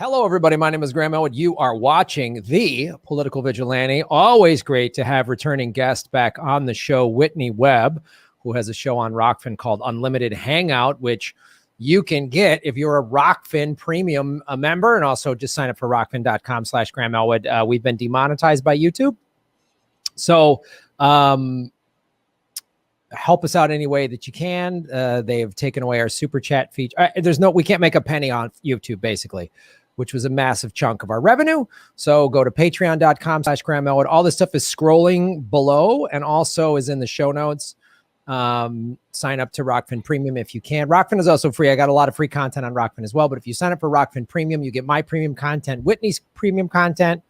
Hello, everybody. My name is Graham Elwood. You are watching The Political Vigilante. Always great to have returning guest back on the show, Whitney Webb, who has a show on Rockfin called Unlimited Hangout, which you can get if you're a Rockfin premium member, and also just sign up for rockfin.com/Graham Elwood. We've been demonetized by YouTube. So help us out any way that you can. They have taken away our super chat feature. We can't make a penny on YouTube, basically, which was a massive chunk of our revenue. So go to patreon.com/Graham Elwood. All this stuff is scrolling below and also is in the show notes. Sign up to Rockfin Premium if you can. Rockfin is also free. I got a lot of free content on Rockfin as well. But if you sign up for Rockfin Premium, you get my premium content, Whitney's premium content,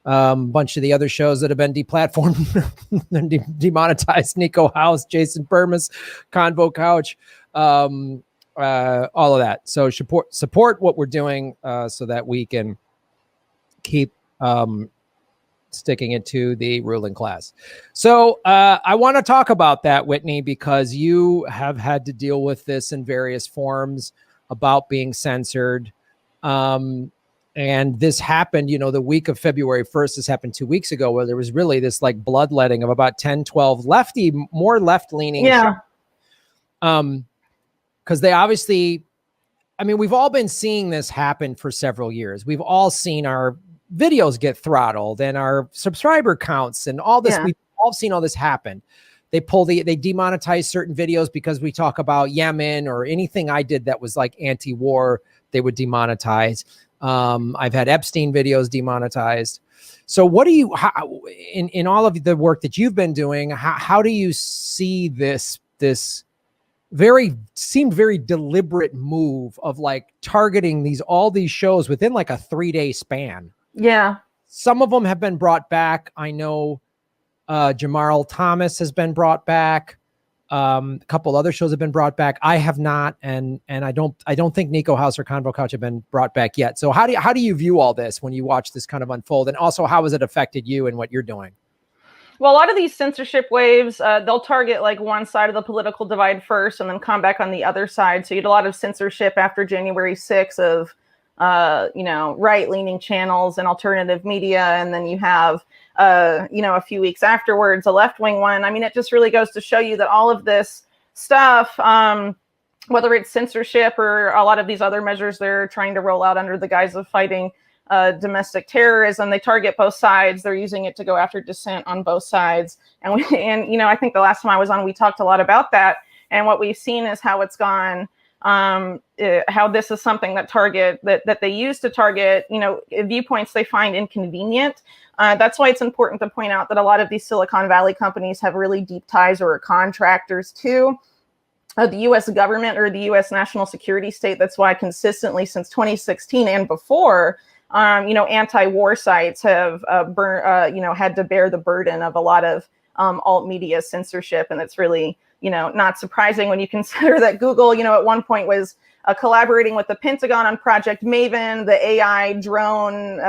a bunch of the other shows that have been deplatformed and demonetized, Nico House, Jason Burmas, Convo Couch, all of that. So support what we're doing so that we can keep sticking it to the ruling class. So I want to talk about that, Whitney, because you have had to deal with this in various forms about being censored. And this happened, the week of February 1st, this happened 2 weeks ago, where there was really this like bloodletting of about 10, 12 more left-leaning. Yeah. Because they obviously, we've all been seeing this happen for several years. We've all seen our videos get throttled and our subscriber counts and all this. Yeah. We've all seen all this happen. They demonetize certain videos because we talk about Yemen or anything I did that was like anti-war, they would demonetize. I've had Epstein videos demonetized. So what do you, in all of the work that you've been doing, how do you see this seemed very deliberate move of like targeting all these shows within like a 3-day span? Yeah. Some of them have been brought back. I know Jamarl Thomas has been brought back. A couple other shows have been brought back. I have not, and I don't think Nico House or Convo Couch have been brought back yet. So how do you view all this when you watch this kind of unfold, and also how has it affected you and what you're doing? Well, a lot of these censorship waves, they'll target like one side of the political divide first, and then come back on the other side. So you had a lot of censorship after January 6th of right-leaning channels and alternative media, and then you have a few weeks afterwards, a left-wing one. It just really goes to show you that all of this stuff, whether it's censorship or a lot of these other measures they're trying to roll out under the guise of fighting domestic terrorism, they target both sides. They're using it to go after dissent on both sides. And I think the last time I was on, we talked a lot about that. And what we've seen is how it's gone. How this is something that they use to target, viewpoints they find inconvenient. That's why it's important to point out that a lot of these Silicon Valley companies have really deep ties or are contractors to the U.S. government or the U.S. national security state. That's why consistently since 2016 and before, anti-war sites have had to bear the burden of a lot of alt media censorship, and it's really not surprising when you consider that Google, at one point was collaborating with the Pentagon on Project Maven, the AI drone,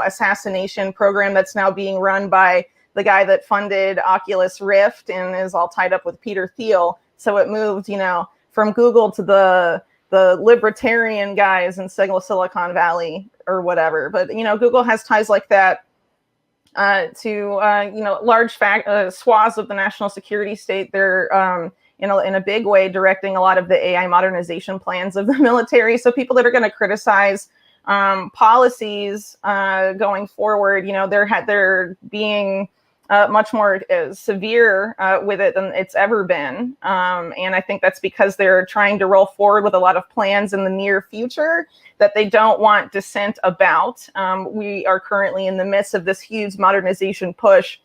assassination program that's now being run by the guy that funded Oculus Rift and is all tied up with Peter Thiel. So it moved, from Google to the libertarian guys in Silicon Valley or whatever. But, Google has ties like that to large swaths of the national security state. They're in a big way directing a lot of the AI modernization plans of the military. So people that are going to criticize policies going forward, they're being much more severe with it than it's ever been. And I think that's because they're trying to roll forward with a lot of plans in the near future that they don't want dissent about. We are currently in the midst of this huge modernization push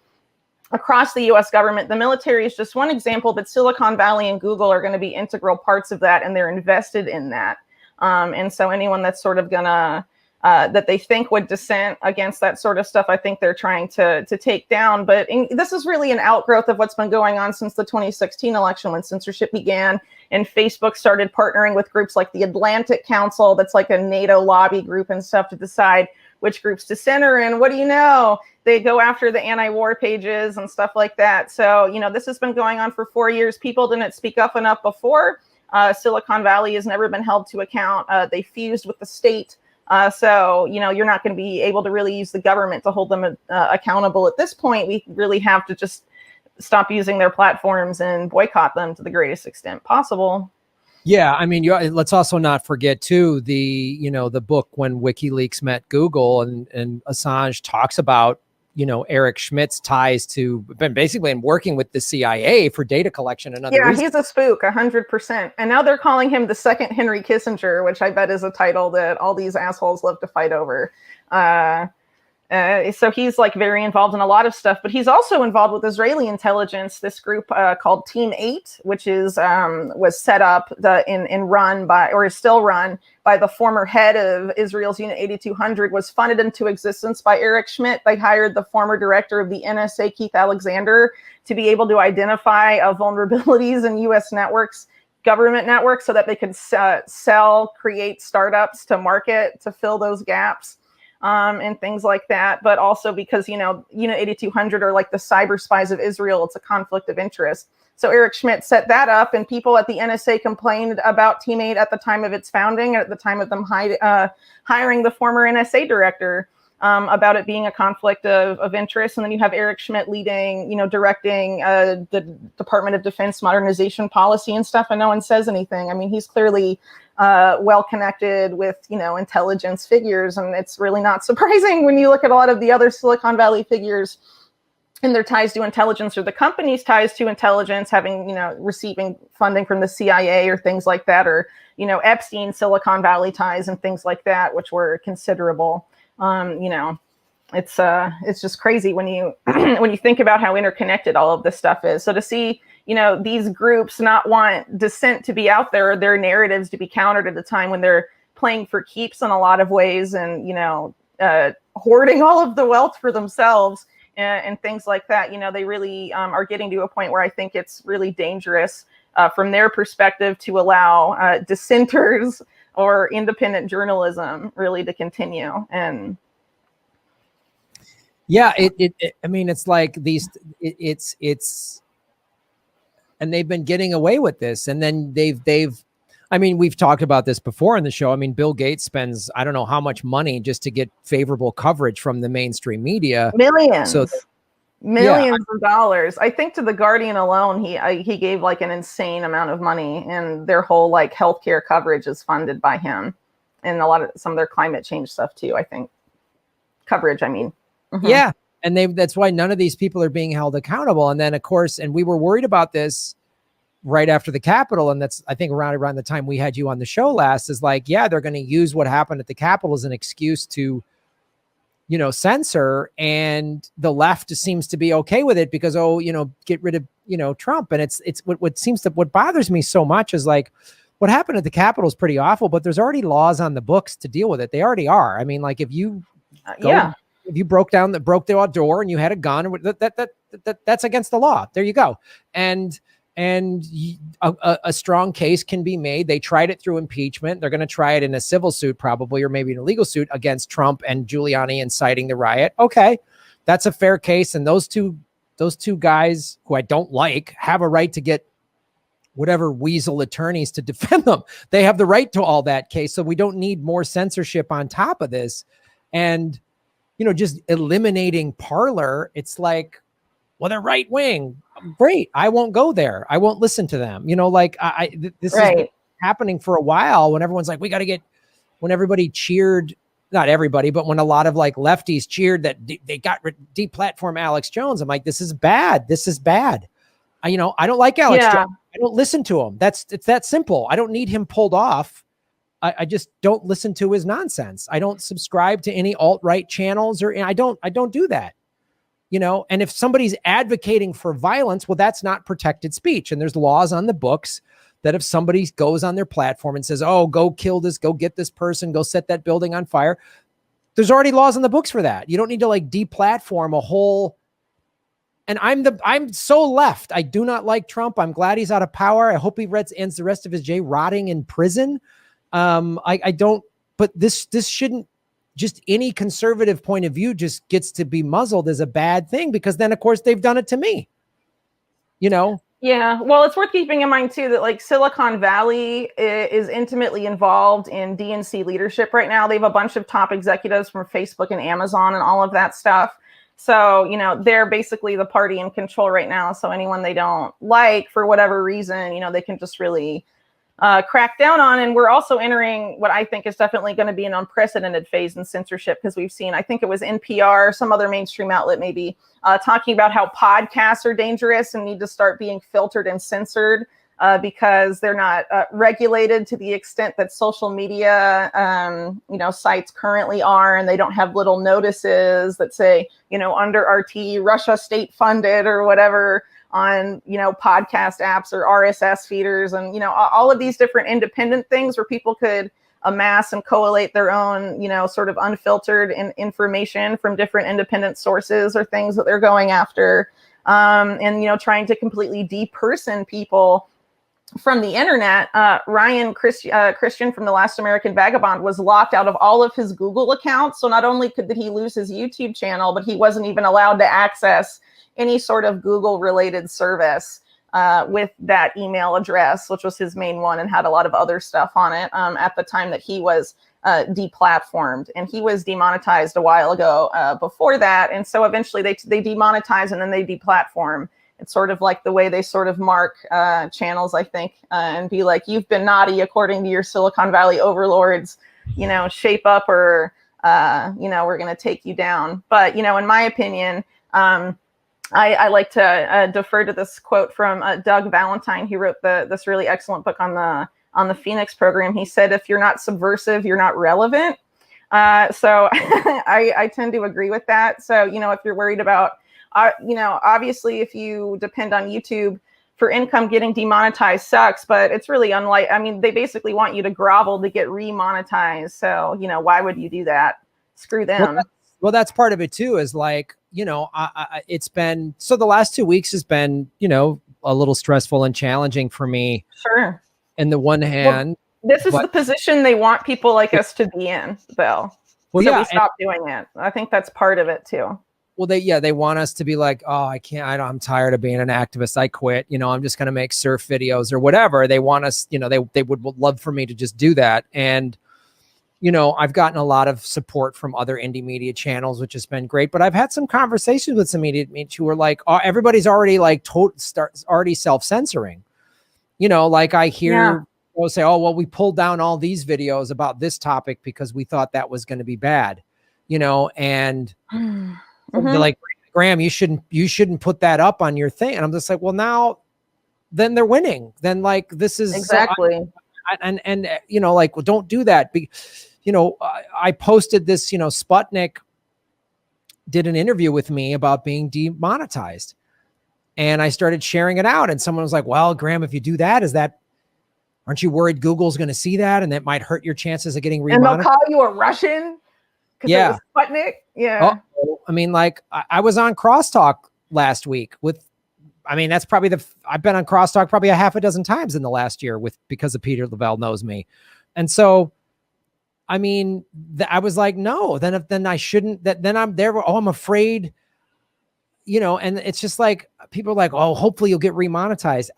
across the U.S. government. The military is just one example, but Silicon Valley and Google are going to be integral parts of that, and they're invested in that. And so anyone that's sort of gonna that they think would dissent against that sort of stuff, I think they're trying to take down. But this is really an outgrowth of what's been going on since the 2016 election, when censorship began and Facebook started partnering with groups like the Atlantic Council, that's like a NATO lobby group and stuff, to decide which groups to center. And what do you know? They go after the anti-war pages and stuff like that. So, this has been going on for 4 years. People didn't speak up enough before. Silicon Valley has never been held to account. They fused with the state So, you're not going to be able to really use the government to hold them accountable at this point. We really have to just stop using their platforms and boycott them to the greatest extent possible. Yeah, I mean, let's also not forget too the book When WikiLeaks Met Google, and Assange talks about Eric Schmidt's ties to basically in working with the CIA for data collection and other reasons. He's a spook, 100%. And now they're calling him the second Henry Kissinger, which I bet is a title that all these assholes love to fight over. So he's like very involved in a lot of stuff, but he's also involved with Israeli intelligence. This group called Team 8, which was set up and run by, or is still run by the former head of Israel's Unit 8200, was funded into existence by Eric Schmidt. They hired the former director of the NSA, Keith Alexander, to be able to identify vulnerabilities in U.S. networks, government networks, so that they could create startups to market to fill those gaps. And things like that, but also because, Unit 8200 are like the cyber spies of Israel. It's a conflict of interest. So Eric Schmidt set that up, and people at the NSA complained about Team 8 at the time of its founding, at the time of them hiring the former NSA director, about it being a conflict of interest. And then you have Eric Schmidt leading, directing the Department of Defense modernization policy and stuff, and no one says anything. I mean, he's clearly well connected with, intelligence figures. And it's really not surprising when you look at a lot of the other Silicon Valley figures and their ties to intelligence, or the company's ties to intelligence, having, receiving funding from the CIA or things like that, or, Epstein Silicon Valley ties and things like that, which were considerable. It's just crazy when you when you think about how interconnected all of this stuff is. So to see, these groups not want dissent to be out there, or their narratives to be countered at a time when they're playing for keeps in a lot of ways, and hoarding all of the wealth for themselves and things like that. They really are getting to a point where I think it's really dangerous from their perspective to allow dissenters or independent journalism really to continue. And yeah, I mean, it's like and they've been getting away with this, and then I mean, we've talked about this before in the show. I mean, Bill Gates spends, I don't know how much money just to get favorable coverage from the mainstream media. Millions of dollars. I think to The Guardian alone, he gave like an insane amount of money, and their whole like healthcare coverage is funded by him, and some of their climate change stuff too, I think. Coverage, I mean. Mm-hmm. Yeah. And that's why none of these people are being held accountable. And then, of course, and we were worried about this right after the Capitol. And that's, I think, around the time we had you on the show last, is like, yeah, they're going to use what happened at the Capitol as an excuse to, censor. And the left seems to be okay with it because, get rid of, Trump. And it's what bothers me so much is like, what happened at the Capitol is pretty awful, but there's already laws on the books to deal with it. They already are. I mean, like if you if you broke the door and you had a gun, that's against the law. There you go. And a strong case can be made. They tried it through impeachment. They're going to try it in a civil suit, probably, or maybe an illegal suit against Trump and Giuliani inciting the riot. Okay, that's a fair case. And those two guys who I don't like have a right to get whatever weasel attorneys to defend them. They have the right to all that case. So we don't need more censorship on top of this. And just eliminating Parler, it's like, well, they're right wing. Great. I won't go there. I won't listen to them. This has been happening for a while when everyone's like, when everybody cheered, not everybody, but when a lot of like lefties cheered that they got deplatform Alex Jones. I'm like, this is bad. This is bad. I don't like Alex Jones. I don't listen to him. It's that simple. I don't need him pulled off. I just don't listen to his nonsense. I don't subscribe to any alt-right channels, or I don't do that, and if somebody's advocating for violence, well, that's not protected speech. And there's laws on the books that if somebody goes on their platform and says, oh, go kill this, go get this person, go set that building on fire, there's already laws on the books for that. You don't need to like deplatform a whole. And I'm so left. I do not like Trump. I'm glad he's out of power. I hope he ends the rest of his day rotting in prison. I don't, but this shouldn't, just any conservative point of view just gets to be muzzled as a bad thing, because then of course they've done it to me, Yeah, well, it's worth keeping in mind too that like Silicon Valley is intimately involved in DNC leadership right now. They have a bunch of top executives from Facebook and Amazon and all of that stuff. So, you know, they're basically the party in control right now. So anyone they don't like for whatever reason, you know, they can just really crack down on. And we're also entering what I think is definitely going to be an unprecedented phase in censorship, because we've seen, I think it was NPR, some other mainstream outlet maybe, talking about how podcasts are dangerous and need to start being filtered and censored because they're not regulated to the extent that social media, sites currently are, and they don't have little notices that say, under RT, Russia state funded or whatever on, podcast apps or RSS feeders and, all of these different independent things where people could amass and collate their own, sort of unfiltered information from different independent sources or things that they're going after. And, trying to completely deperson people from the internet. Ryan Christian from The Last American Vagabond was locked out of all of his Google accounts. So not only did he lose his YouTube channel, but he wasn't even allowed to access any sort of Google related service with that email address, which was his main one and had a lot of other stuff on it at the time that he was deplatformed. And he was demonetized a while ago before that. And so eventually they demonetize and then they deplatform. It's sort of like the way they sort of mark channels, I think, and be like, you've been naughty according to your Silicon Valley overlords, shape up or, we're going to take you down. But, in my opinion, I like to defer to this quote from Doug Valentine. He wrote this really excellent book on the Phoenix program. He said, if you're not subversive, you're not relevant. So I tend to agree with that. So, if you're worried about, obviously, if you depend on YouTube for income, getting demonetized sucks, but it's really unlike, they basically want you to grovel to get remonetized. So, why would you do that? Screw them. Well, that's part of it too, is like, it's been, so the last 2 weeks has been, a little stressful and challenging for me. Sure. In the one hand, this is the position they want people like us to be in, Bill. Well, so we stop doing it. I think that's part of it too. Well, they want us to be like, oh, I'm tired of being an activist. I quit. I'm just going to make surf videos or whatever. They want us, they would love for me to just do that. And, I've gotten a lot of support from other indie media channels, which has been great. But I've had some conversations with some media who are like, oh, everybody's already like already self-censoring. Like I hear people say, oh, well, we pulled down all these videos about this topic because we thought that was going to be bad, and they're like, Graham, you shouldn't put that up on your thing. And I'm just like, well, now then they're winning. Then like, this is exactly. Like, well, don't do that. I posted this, Sputnik did an interview with me about being demonetized. And I started sharing it out. And someone was like, well, Graham, if you do that, aren't you worried Google's going to see that? And that might hurt your chances of getting remonetized? And they'll call you a Russian? Yeah. It was Sputnik? Yeah. Like I was on Crosstalk last week that's probably I've been on Crosstalk probably a half a dozen times in the last year because of Peter Lavelle knows me. And so, I was like, no, then I shouldn't, then I'm there. Oh, I'm afraid, and it's just like, people are like, oh, hopefully you'll get remonetized.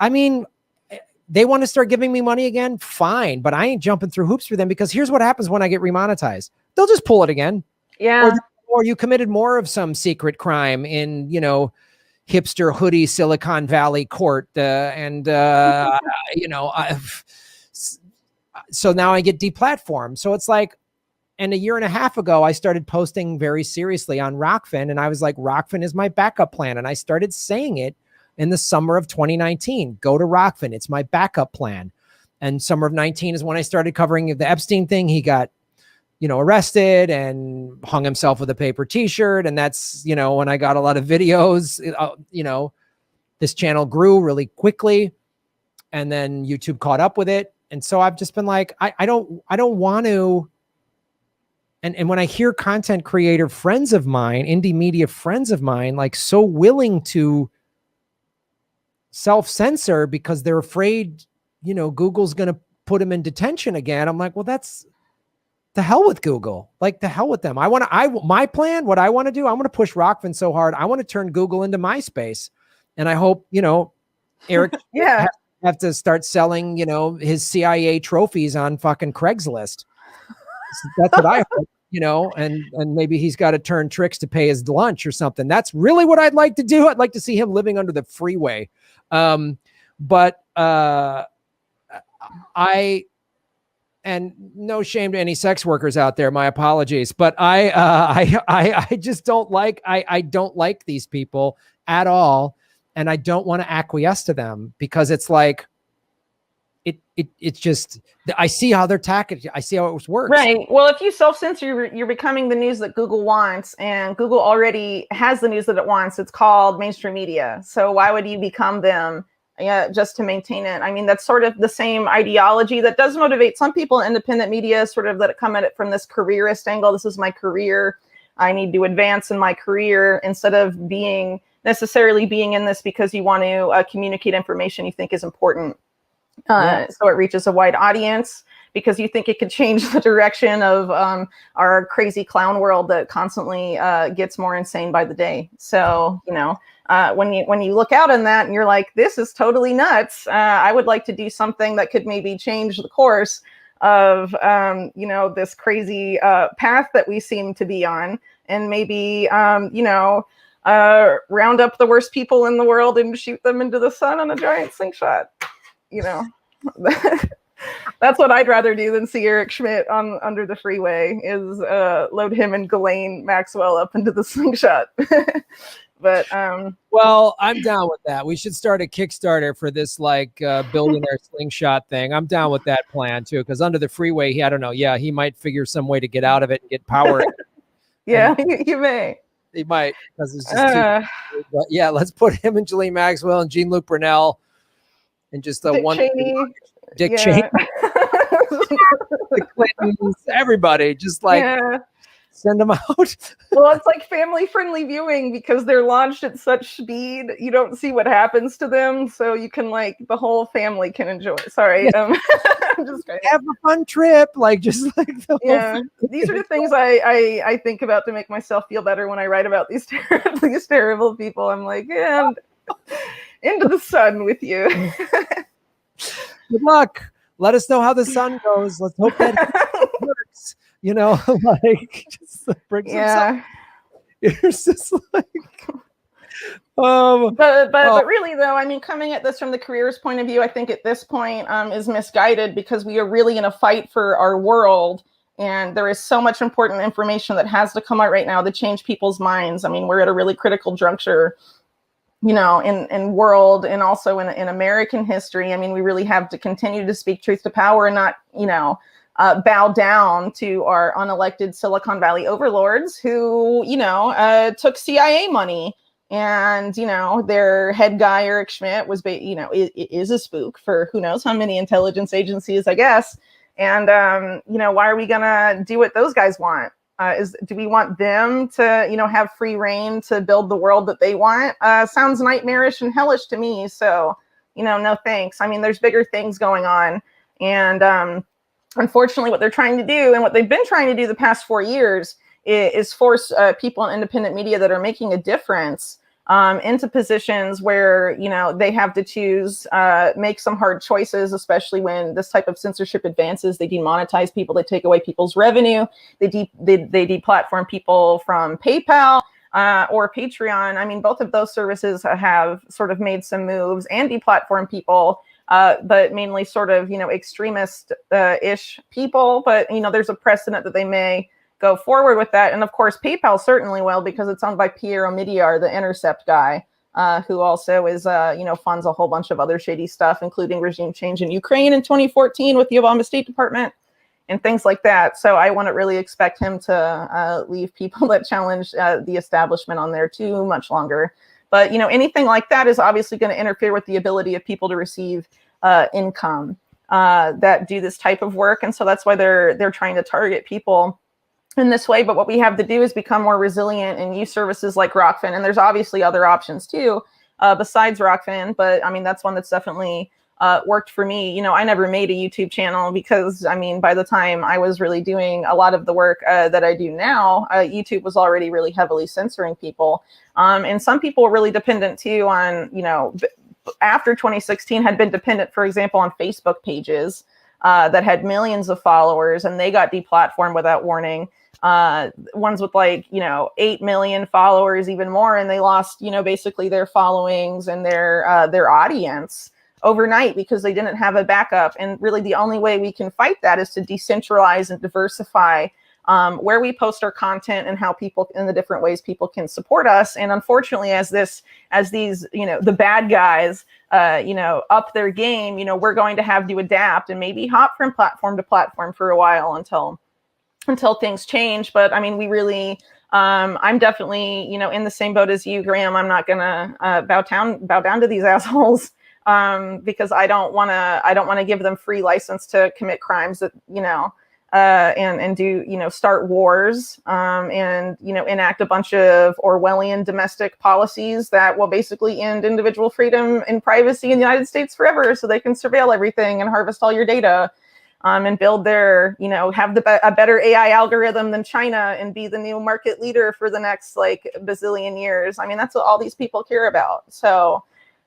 They want to start giving me money again. Fine. But I ain't jumping through hoops for them, because here's what happens when I get remonetized. They'll just pull it again. Yeah. Or you committed more of some secret crime in, hipster hoodie, Silicon Valley court. So now I get deplatformed. So it's like, and a year and a half ago, I started posting very seriously on Rockfin. And I was like, Rockfin is my backup plan. And I started saying it in the summer of 2019, go to Rockfin. It's my backup plan. And summer of 19 is when I started covering the Epstein thing. He got, arrested and hung himself with a paper t-shirt. And that's, when I got a lot of videos, this channel grew really quickly, and then YouTube caught up with it. And so I've just been like, I don't want to. And when I hear content creator friends of mine, indie media friends of mine, like so willing to self-censor because they're afraid, Google's going to put them in detention again. I'm like, well, that's the hell with Google. Like, the hell with them. My plan, what I want to do, I want to push Rockfin so hard. I want to turn Google into MySpace. And I hope, Eric Yeah. have to start selling, his CIA trophies on fucking Craigslist. That's what I hope, and maybe he's got to turn tricks to pay his lunch or something. That's really what I'd like to do. I'd like to see him living under the freeway. But and no shame to any sex workers out there, my apologies, but I just don't like, I don't like these people at all. And I don't want to acquiesce to them because it's like, it's just, I see how they're tackled. I see how it works. Right. Well, if you self-censor, you're becoming the news that Google wants, and Google already has the news that it wants. It's called mainstream media. So why would you become them just to maintain it? I mean, that's sort of the same ideology that does motivate some people in independent media, sort of that come at it from this careerist angle. This is my career. I need to advance in my career, instead of necessarily being in this because you want to communicate information you think is important. So it reaches a wide audience because you think it could change the direction of our crazy clown world that constantly gets more insane by the day. So, when you look out on that and you're like, this is totally nuts, I would like to do something that could maybe change the course of, this crazy path that we seem to be on, and maybe, round up the worst people in the world and shoot them into the sun on a giant slingshot. That's what I'd rather do than see Eric Schmidt under the freeway, is load him and Ghislaine Maxwell up into the slingshot. But well, I'm down with that. We should start a Kickstarter for this billionaire slingshot thing. I'm down with that plan too, because under the freeway, he might figure some way to get out of it and get power. Yeah, you may. He might, because it's just too. But yeah, let's put him and Ghislaine Maxwell and Jean-Luc Brunel. And just Dick Cheney. Cheney, the Clintons, everybody, just send them out. Well, it's like family-friendly viewing because they're launched at such speed. You don't see what happens to them, so you can the whole family can enjoy. Sorry, I'm just kidding. Have a fun trip, the whole These are the things I think about to make myself feel better when I write about these terrible people. I'm like, yeah. Into the sun with you. Good luck. Let us know how the sun goes. Let's hope that works. Just bring some sun. It's just but really though, I mean, coming at this from the careerist point of view, I think at this point is misguided, because we are really in a fight for our world. And there is so much important information that has to come out right now to change people's minds. I mean, we're at a really critical juncture, in world and also in American history. I mean, we really have to continue to speak truth to power and not, bow down to our unelected Silicon Valley overlords who, took CIA money. And, their head guy, Eric Schmidt, was, is a spook for who knows how many intelligence agencies, I guess. And, why are we going to do what those guys want? Do we want them to, have free reign to build the world that they want? Sounds nightmarish and hellish to me. So, no thanks. I mean, there's bigger things going on. And unfortunately, what they're trying to do, and what they've been trying to do the past 4 years, is force people in independent media that are making a difference into positions where, they have to choose, make some hard choices, especially when this type of censorship advances. They demonetize people, they take away people's revenue, they deplatform people from PayPal or Patreon. I mean, both of those services have sort of made some moves and deplatform people, but mainly sort of, extremist-ish people. But, there's a precedent that they may go forward with that. And of course, PayPal certainly will, because it's owned by Piero Midyar, the Intercept guy, who also is, funds a whole bunch of other shady stuff, including regime change in Ukraine in 2014 with the Obama State Department and things like that. So I wouldn't really expect him to leave people that challenge the establishment on there too much longer. But, anything like that is obviously going to interfere with the ability of people to receive income that do this type of work. And so that's why they're trying to target people in this way. But what we have to do is become more resilient and use services like Rockfin. And there's obviously other options too, besides Rockfin. But I mean, that's one that's definitely worked for me. I never made a YouTube channel because, I mean, by the time I was really doing a lot of the work that I do now, YouTube was already really heavily censoring people. And some people were really dependent too on, after 2016 had been dependent, for example, on Facebook pages that had millions of followers, and they got deplatformed without warning. Ones with 8 million followers, even more, and they lost, basically their followings and their audience overnight because they didn't have a backup. And really the only way we can fight that is to decentralize and diversify where we post our content and how people, in the different ways people can support us. And unfortunately, as these, the bad guys, up their game, we're going to have to adapt and maybe hop from platform to platform for a while until things change. But I mean, we really, I'm definitely, in the same boat as you, Graham. I'm not gonna bow down to these assholes because I don't want to give them free license to commit crimes that, and do, start wars, and, enact a bunch of Orwellian domestic policies that will basically end individual freedom and privacy in the United States forever, so they can surveil everything and harvest all your data. And build their, have a better AI algorithm than China and be the new market leader for the next bazillion years. I mean, that's what all these people care about. So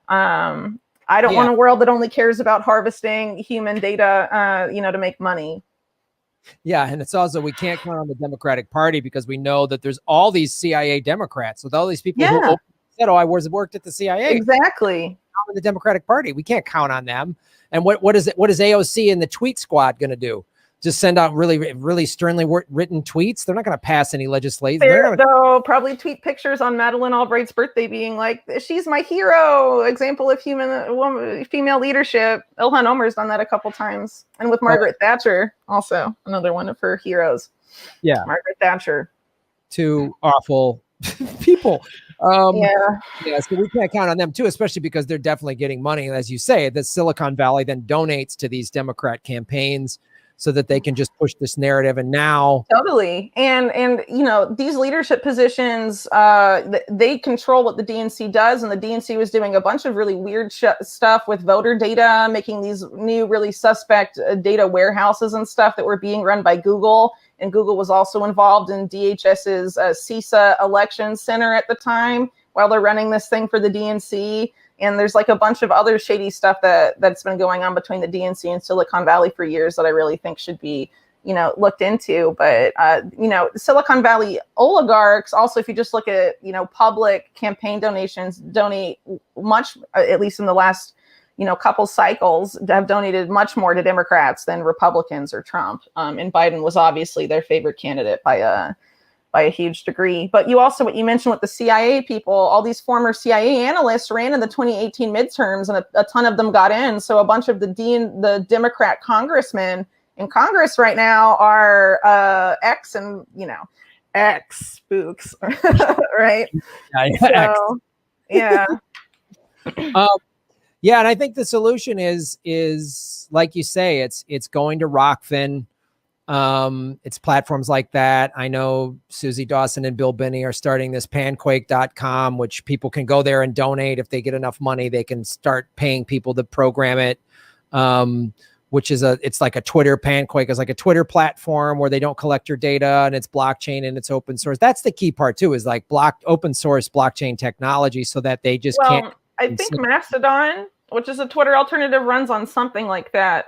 I don't want a world that only cares about harvesting human data, to make money. Yeah, and it's also, we can't count on the Democratic Party because we know that there's all these CIA Democrats with all these people who said, "Oh, I worked at the CIA." Exactly. The Democratic Party, we can't count on them. And what is AOC and the tweet squad going to do? Just send out really sternly written tweets? They're not going to pass any legislation. They'll probably tweet pictures on Madeleine Albright's birthday being like, "She's my hero, example of female leadership." Ilhan Omar's done that a couple times. And with Margaret Thatcher, also another one of her heroes. Yeah. Margaret Thatcher. Two awful people. So we can't count on them too, especially because they're definitely getting money. And as you say, the Silicon Valley then donates to these Democrat campaigns so that they can just push this narrative. And now totally. And these leadership positions, they control what the DNC does. And the DNC was doing a bunch of really weird stuff with voter data, making these new really suspect data warehouses and stuff that were being run by Google. And Google was also involved in DHS's CISA election center at the time while they're running this thing for the DNC. And there's a bunch of other shady stuff that's been going on between the DNC and Silicon Valley for years that I really think should be, looked into. But, Silicon Valley oligarchs also, if you just look at, public campaign donations, donate much, at least in the last couple cycles, have donated much more to Democrats than Republicans or Trump. And Biden was obviously their favorite candidate by a huge degree. But you also, what you mentioned with the CIA people, all these former CIA analysts ran in the 2018 midterms, and a ton of them got in. So a bunch of the Democrat congressmen in Congress right now are ex spooks, right? So, yeah. Yeah, and I think the solution is like you say, it's going to Rockfin. It's platforms like that. I know Susie Dawson and Bill Binney are starting this panquake.com, which people can go there and donate. If they get enough money, they can start paying people to program it. Which is it's like a Twitter. Panquake is like a Twitter platform where they don't collect your data, and it's blockchain and it's open source. That's the key part too, is open source blockchain technology, so that they just can't. I think Mastodon, which is a Twitter alternative, runs on something like that.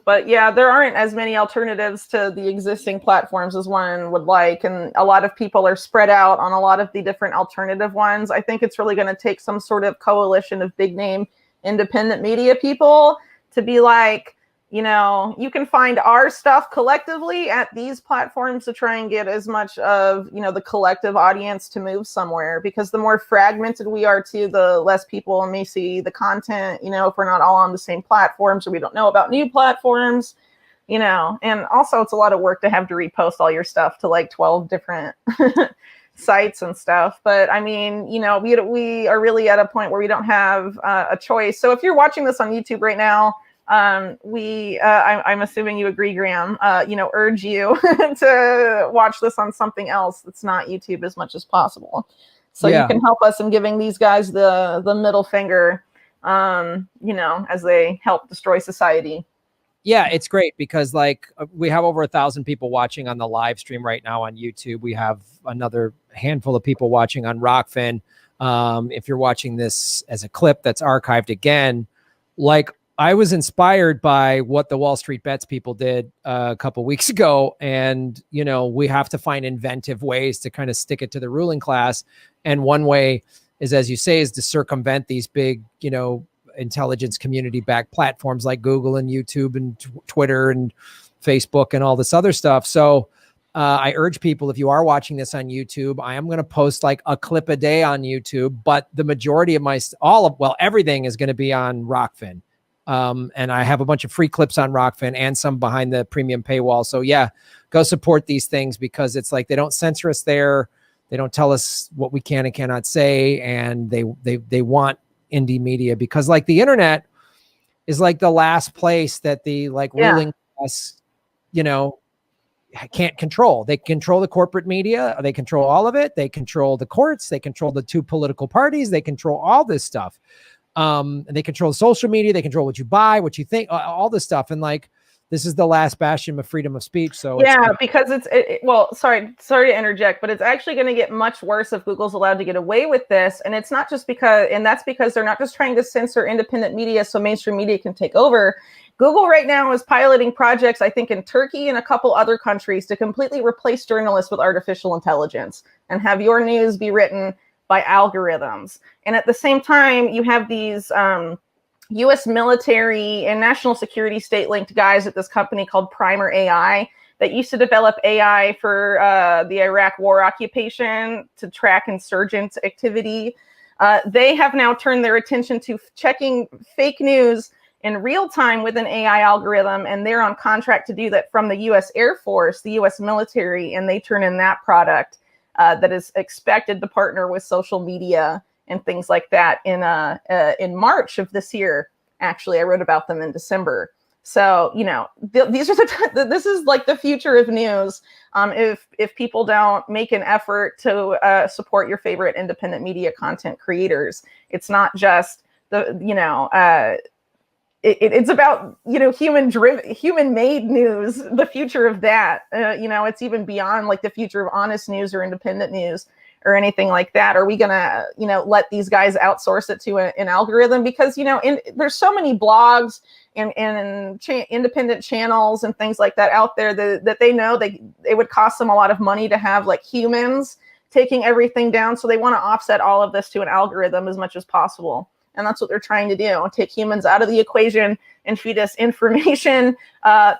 But yeah, there aren't as many alternatives to the existing platforms as one would like. And a lot of people are spread out on a lot of the different alternative ones. I think it's really going to take some sort of coalition of big name independent media people to be like, you can find our stuff collectively at these platforms to try and get as much of, the collective audience to move somewhere. Because the more fragmented we are too, the less people may see the content, if we're not all on the same platforms or we don't know about new platforms, and also it's a lot of work to have to repost all your stuff to 12 different sites and stuff. But I mean, we are really at a point where we don't have a choice. So if you're watching this on YouTube right now, I'm assuming you agree, Graham, urge you to watch this on something else that's not YouTube as much as possible. So you can help us in giving these guys the middle finger, as they help destroy society. Yeah, it's great because we have over 1,000 people watching on the live stream right now on YouTube. We have another handful of people watching on Rockfin. If you're watching this as a clip that's archived again, like I was inspired by what the Wall Street Bets people did a couple weeks ago. And, you know, we have to find inventive ways to kind of stick it to the ruling class. And one way is, as you say, is to circumvent these big, you know, intelligence community backed platforms like Google and YouTube and Twitter and Facebook and all this other stuff. So I urge people, if you are watching this on YouTube, I am going to post like a clip a day on YouTube, but the majority of everything is going to be on Rockfin. And I have a bunch of free clips on Rockfin and some behind the premium paywall. So yeah, go support these things, because it's like they don't censor us there. They don't tell us what we can and cannot say. And they want indie media, because like the internet is like the last place that the ruling class, you know, can't control. They control the corporate media. They control all of it. They control the courts. They control the two political parties. They control all this stuff. And they control social media. They control what you buy, what you think, all this stuff. And like, this is the last bastion of freedom of speech. So yeah, because sorry to interject, but it's actually going to get much worse if Google's allowed to get away with this. And it's not just because, and that's because they're not just trying to censor independent media so mainstream media can take over. Google right now is piloting projects, I think, in Turkey and a couple other countries to completely replace journalists with artificial intelligence and have your news be written by algorithms. And at the same time, you have these U.S. military and national security state-linked guys at this company called Primer AI that used to develop AI for the Iraq war occupation to track insurgent activity. They have now turned their attention to checking fake news in real time with an AI algorithm, and they're on contract to do that from the U.S. Air Force, the U.S. military, and they turn in that product that is expected to partner with social media and things like that in March of this year. Actually, I wrote about them in December. So, you know, these are this is like the future of news. If people don't make an effort to support your favorite independent media content creators, it's not just it's about, you know, human-made news, the future of that. You know, it's even beyond like the future of honest news or independent news or anything like that. Are we going to, you know, let these guys outsource it to an algorithm? Because, you know, there's so many blogs and independent channels and things like that out there that they know it would cost them a lot of money to have like humans taking everything down. So they want to offset all of this to an algorithm as much as possible. And that's what they're trying to do, take humans out of the equation and feed us information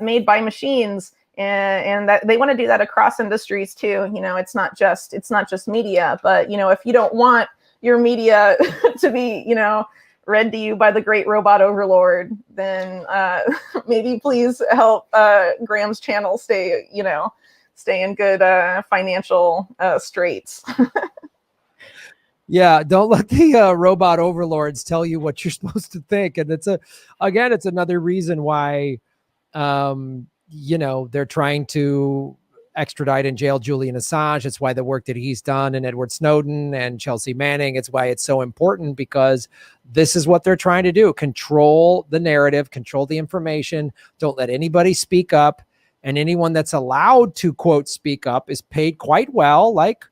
made by machines. And that they want to do that across industries too. You know, it's not just media, but, you know, if you don't want your media to be, you know, read to you by the great robot overlord, then maybe please help Graham's channel stay in good financial straits. Yeah, don't let the robot overlords tell you what you're supposed to think. And it's another reason why, you know, they're trying to extradite and jail Julian Assange. It's why the work that he's done, and Edward Snowden and Chelsea Manning, it's why it's so important, because this is what they're trying to do. Control the narrative, control the information. Don't let anybody speak up. And anyone that's allowed to, quote, speak up is paid quite well, like,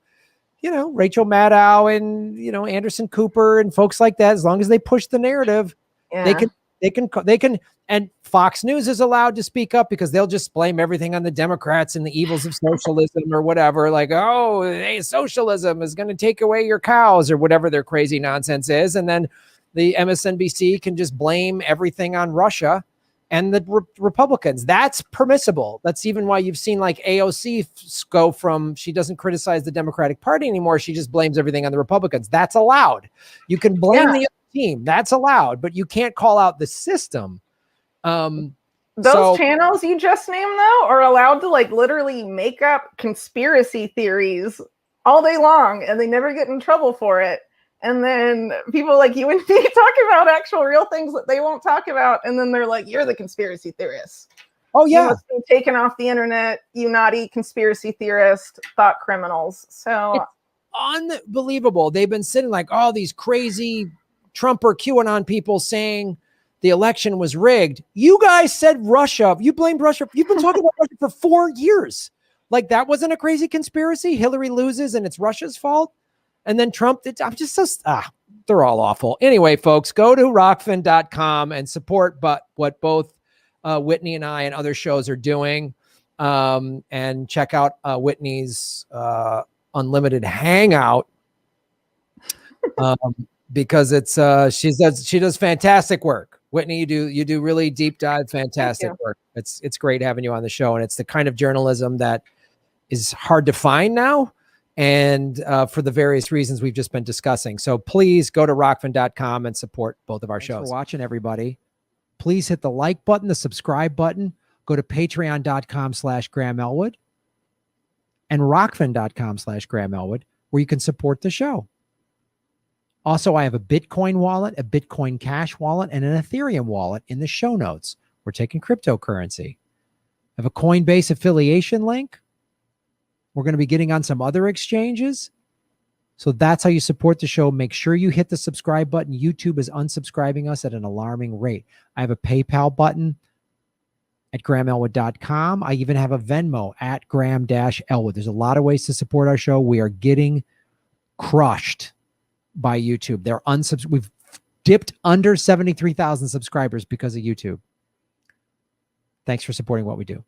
you know, Rachel Maddow and, you know, Anderson Cooper and folks like that. As long as they push the narrative, they can, and Fox News is allowed to speak up, because they'll just blame everything on the Democrats and the evils of socialism or whatever. Like, oh, hey, socialism is going to take away your cows or whatever their crazy nonsense is. And then the MSNBC can just blame everything on Russia and the Republicans. That's permissible. That's even why you've seen like AOC go from, she doesn't criticize the Democratic Party anymore. She just blames everything on the Republicans. That's allowed. You can blame the other team. That's allowed, but you can't call out the system. Those channels you just named, though, are allowed to like literally make up conspiracy theories all day long, and they never get in trouble for it. And then people like you and me talk about actual real things that they won't talk about. And then they're like, you're the conspiracy theorist. Oh, yeah. You must be taken off the internet, you naughty conspiracy theorist, thought criminals. So it's unbelievable. They've been sitting like all these crazy Trump or QAnon people saying the election was rigged. You guys said Russia. You blamed Russia. You've been talking about Russia for 4 years. Like, that wasn't a crazy conspiracy. Hillary loses and it's Russia's fault. And then Trump, I'm just so, they're all awful. Anyway, folks, go to rockfin.com and support what both Whitney and I and other shows are doing. And check out Whitney's unlimited hangout because it's she does fantastic work. Whitney, you do really deep dive, fantastic work. It's great having you on the show, and it's the kind of journalism that is hard to find now, and for the various reasons we've just been discussing. So please go to rockfin.com and support both of our shows. Thanks for watching, everybody. Please hit the like button, the subscribe button. Go to patreon.com/Graham Elwood and rockfin.com/Graham Elwood, where you can support the show. Also, I have a Bitcoin wallet, a Bitcoin Cash wallet, and an Ethereum wallet in the show notes. We're taking cryptocurrency. I have a Coinbase affiliation link. We're going to be getting on some other exchanges. So that's how you support the show. Make sure you hit the subscribe button. YouTube is unsubscribing us at an alarming rate. I have a PayPal button at grahamelwood.com. I even have a Venmo at Graham-Elwood. There's a lot of ways to support our show. We are getting crushed by YouTube. We've dipped under 73,000 subscribers because of YouTube. Thanks for supporting what we do.